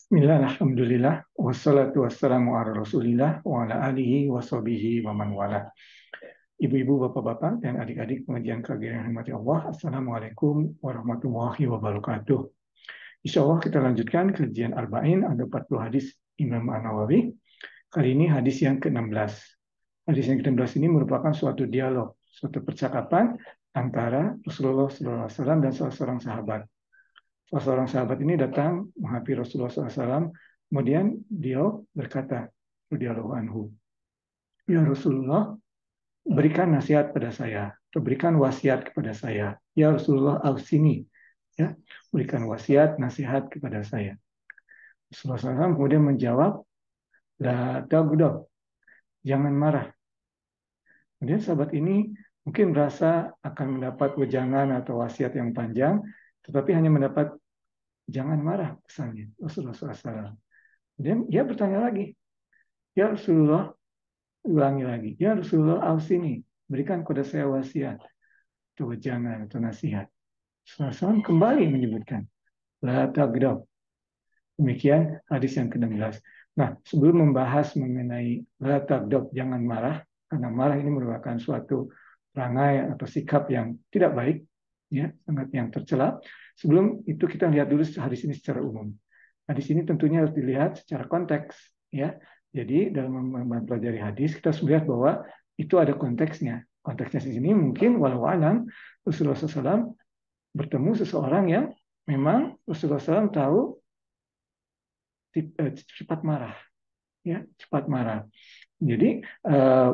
Bismillah, alhamdulillah, wassalatu wassalamu ala rasulillah, wa ala alihi wa sahbihi wa man wala. Ibu-ibu, bapak-bapak, dan adik-adik pengajian KG yang rahmati Allah, Assalamualaikum warahmatullahi wabarakatuh. Insya Allah kita lanjutkan kajian Arba'in, ada 40 hadis Imam An-Nawawi. Kali ini hadis yang ke-16. Hadis yang ke-16 ini merupakan suatu dialog, suatu percakapan antara Rasulullah SAW dan salah seorang sahabat. Salah seorang sahabat ini datang menghampiri Rasulullah SAW, kemudian dia berkata, radhiyallahu anhu, ya Rasulullah, berikan nasihat pada saya, atau berikan wasiat kepada saya. Ya Rasulullah, ausini, ya, berikan wasiat, nasihat kepada saya. Rasulullah SAW kemudian menjawab, la taghdab, jangan marah. Kemudian sahabat ini mungkin merasa akan mendapat wejangan atau wasiat yang panjang, tetapi hanya mendapat jangan marah pesannya Rasulullah SAW. Kemudian dia bertanya lagi, ya Rasulullah, ulangi lagi, ya Rasulullah, ausini, berikan kepada saya wasiat, atau wejangan, atau nasihat. Rasulullah SAW kembali menyebutkan, la taghdab. Demikian hadis yang ke-16. Nah, sebelum membahas mengenai la taghdab, jangan marah, karena marah ini merupakan suatu perangai atau sikap yang tidak baik, ya, sangat yang tercela. Sebelum itu kita lihat dulu hadis ini secara umum. Hadis ini tentunya harus dilihat secara konteks, ya. Jadi dalam mempelajari hadis kita harus melihat bahwa itu ada konteksnya. Konteksnya di sini mungkin walau alam Rasulullah SAW bertemu seseorang yang memang Rasulullah SAW tahu cepat marah, ya, cepat marah. Jadi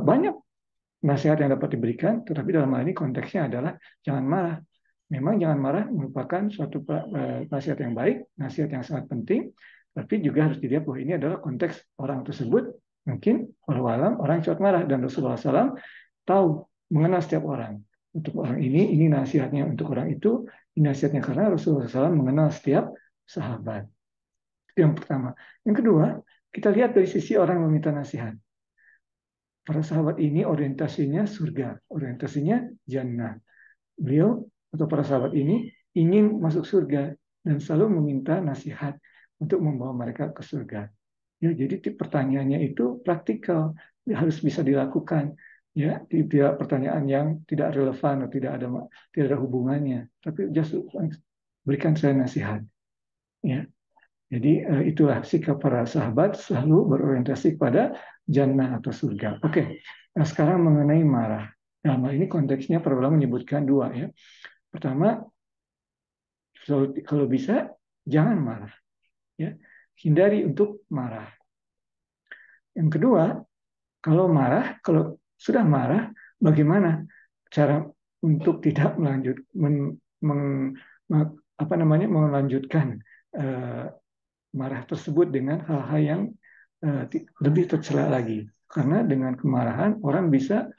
banyak nasihat yang dapat diberikan, tetapi dalam hal ini konteksnya adalah jangan marah. Memang jangan marah merupakan suatu nasihat yang baik, nasihat yang sangat penting, tapi juga harus dilihat bahwa ini adalah konteks orang tersebut, mungkin walau orang yang cepat marah, dan Rasulullah SAW tahu, mengenal setiap orang. Untuk orang ini nasihatnya, untuk orang itu, ini nasihatnya, karena Rasulullah SAW mengenal setiap sahabat. Itu yang pertama. Yang kedua, kita lihat dari sisi orang yang meminta nasihat. Para sahabat ini orientasinya surga, orientasinya jannah. Beliau atau para sahabat ini ingin masuk surga dan selalu meminta nasihat untuk membawa mereka ke surga. Ya, jadi pertanyaannya itu praktikal, harus bisa dilakukan. Ya, tidak pertanyaan yang tidak relevan atau tidak ada hubungannya, tapi just berikan saya nasihat. Ya, jadi itulah sikap para sahabat, selalu berorientasi pada jannah atau surga. Oke, nah sekarang mengenai marah. Dalam hal ini konteksnya para ulama menyebutkan dua, ya. Pertama, kalau bisa jangan marah, ya. Hindari untuk marah. Yang kedua, kalau sudah marah, bagaimana cara untuk tidak melanjutkan eh, marah tersebut dengan hal-hal yang lebih tercela lagi. Karena dengan kemarahan orang bisa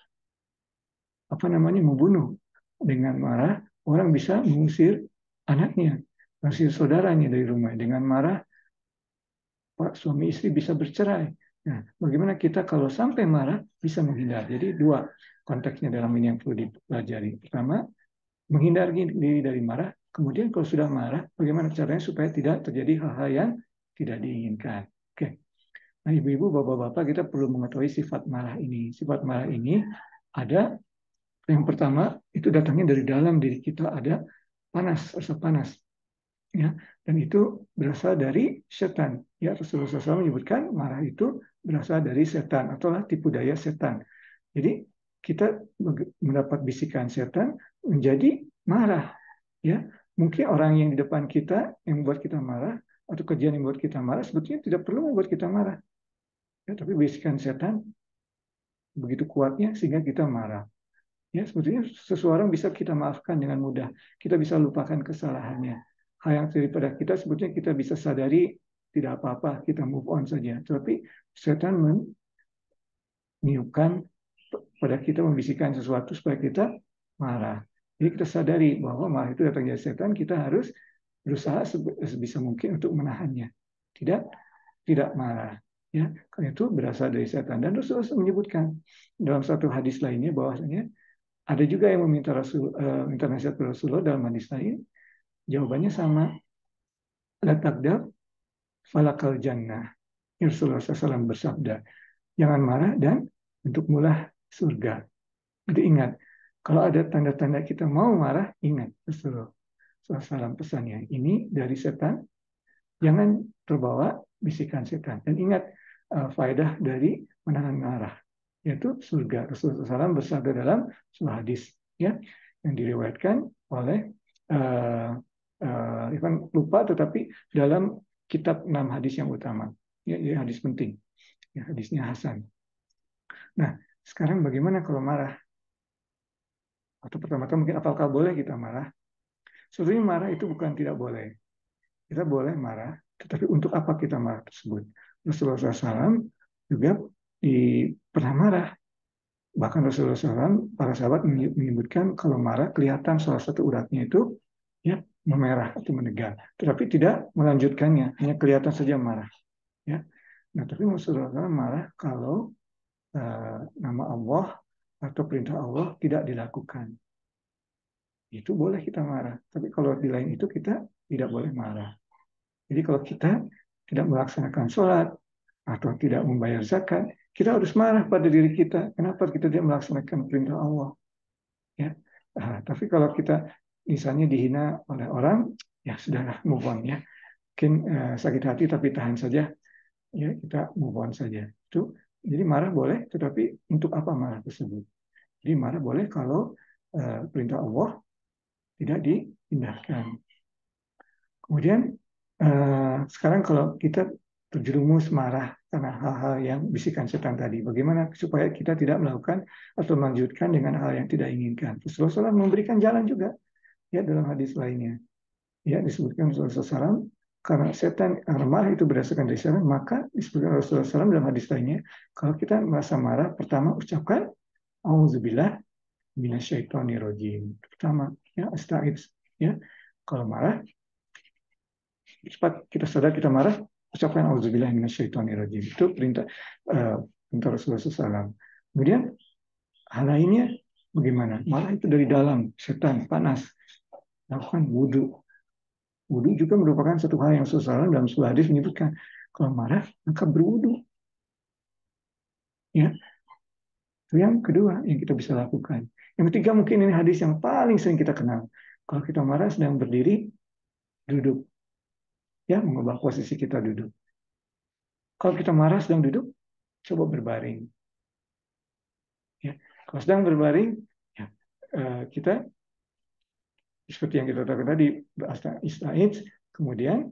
membunuh. Dengan marah orang bisa mengusir anaknya, mengusir saudaranya dari rumah. Dengan marah Pak suami istri bisa bercerai. Nah, bagaimana kita kalau sampai marah bisa menghindar? Jadi dua konteksnya dalam ini yang perlu dipelajari. Pertama, menghindari diri dari marah. Kemudian kalau sudah marah, bagaimana caranya supaya tidak terjadi hal-hal yang tidak diinginkan. Oke. Nah, ibu-ibu, bapak-bapak, kita perlu mengetahui sifat marah ini. Sifat marah ini ada, yang pertama, itu datangnya dari dalam diri kita, ada panas, rasa panas. Ya, dan itu berasal dari setan. Ya, Rasulullah SAW menyebutkan marah itu berasal dari setan, atau tipu daya setan. Jadi, kita mendapat bisikan setan menjadi marah. Ya, mungkin orang yang di depan kita yang membuat kita marah, atau kejadian yang membuat kita marah, sebetulnya tidak perlu membuat kita marah. Ya, tapi bisikan setan begitu kuatnya sehingga kita marah. Ya, sebetulnya seseorang bisa kita maafkan dengan mudah. Kita bisa lupakan kesalahannya. Hal yang terjadi pada kita sebetulnya kita bisa sadari tidak apa-apa, kita move on saja. Tapi setan meniupkan pada kita, membisikkan sesuatu supaya kita marah. Jadi kita sadari bahwa marah itu datang dari setan, kita harus berusaha sebisa mungkin untuk menahannya. Tidak marah. Ya, karena itu berasal dari setan. Dan Rasulullah menyebutkan dalam satu hadis lainnya bahwasanya ada juga yang minta nasihat ke Rasulullah dalam hadis lain. Jawabannya sama. La taghdab, falakal jannah. Rasulullah SAW bersabda, jangan marah dan untukmulah surga. Jadi ingat, kalau ada tanda-tanda kita mau marah, ingat Rasulullah SAW pesannya. Ini dari setan, jangan terbawa bisikan setan. Dan ingat faedah dari menahan marah, yaitu surga. Rasulullah SAW bersabda dalam sebuah hadis ya, yang diriwayatkan oleh Ivan lupa, tetapi dalam kitab 6 hadis yang utama. Ya, hadis penting. Ya, hadisnya Hasan. Nah, sekarang bagaimana kalau marah? Atau pertama-tama mungkin apakah boleh kita marah? Sebenarnya marah itu bukan tidak boleh. Kita boleh marah, tetapi untuk apa kita marah tersebut? Rasulullah SAW juga pernah marah. Bahkan Rasulullah SAW, para sahabat menyebutkan kalau marah kelihatan salah satu uratnya itu ya memerah atau menegang, tetapi tidak melanjutkannya, hanya kelihatan saja marah. Ya. Nah, tapi Rasulullah SAW marah kalau nama Allah atau perintah Allah tidak dilakukan. Itu boleh kita marah. Tapi kalau di lain itu kita tidak boleh marah. Jadi kalau kita tidak melaksanakan sholat atau tidak membayar zakat, kita harus marah pada diri kita. Kenapa kita tidak melaksanakan perintah Allah? Ya. Tapi kalau kita misalnya dihina oleh orang, ya sudahlah, move on ya. Mungkin sakit hati tapi tahan saja. Ya, kita move on saja. Itu jadi marah boleh, tetapi untuk apa marah tersebut? Jadi marah boleh kalau perintah Allah tidak diindahkan. Kemudian sekarang kalau kita terjerumus marah karena hal-hal yang bisikan setan tadi, bagaimana supaya kita tidak melakukan atau melanjutkan dengan hal yang tidak inginkan? Rasulullah SAW memberikan jalan juga ya dalam hadis lainnya. Ya disebutkan Rasulullah SAW, karena setan marah itu berdasarkan dari setan, maka disebutkan Rasulullah SAW dalam hadis lainnya, kalau kita merasa marah, pertama ucapkan auzubillah minasyaitonirrajim. Pertama ya astagfirullah ya. Kalau marah cepat kita sadar kita marah, ucapkan auzubillah minasyaitonirrajim. Itu perintah Rasulullah SAW. Kemudian hal lainnya bagaimana? Marah itu dari dalam, setan panas. Lakukan wudhu. Wudhu juga merupakan satu hal yang Rasulullah dalam sebuah hadis menyebutkan, kalau marah maka berwudhu. Ya, itu yang kedua yang kita bisa lakukan. Yang ketiga mungkin ini hadis yang paling sering kita kenal. Kalau kita marah sedang berdiri, duduk. Ya, mengubah posisi kita duduk. Kalau kita marah sedang duduk, coba berbaring. Ya, kalau sedang berbaring, ya, kita seperti yang kita katakan tadi, ista'idz, kemudian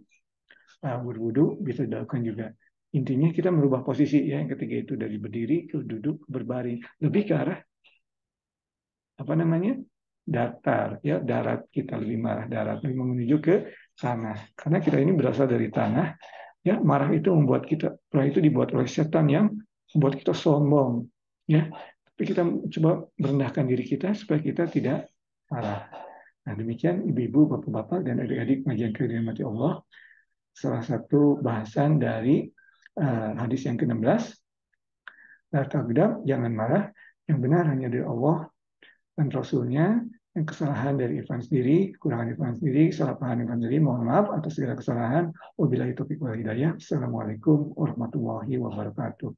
berwudu bisa dilakukan juga. Intinya kita merubah posisi ya, yang ketiga itu dari berdiri ke duduk, berbaring, lebih ke arah apa namanya, datar ya, darat, kita lebih marah darat, lebih menuju ke tanah, karena kita ini berasal dari tanah ya. Marah itu membuat kita, marah itu dibuat oleh setan yang membuat kita sombong ya, tapi kita coba merendahkan diri kita supaya kita tidak marah. Nah, demikian ibu-ibu, bapak-bapak, dan adik-adik pengajian dirahmati Allah, salah satu bahasan dari hadis yang ke-16. La taghdab, jangan marah, yang benar hanya dari Allah dan Rasulnya, yang kesalahan dari Irfan sendiri, kekurangan Irfan sendiri, salah paham Irfan sendiri, mohon maaf atas segala kesalahan. Wabillahi taufiq wal hidayah. Assalamualaikum warahmatullahi wabarakatuh.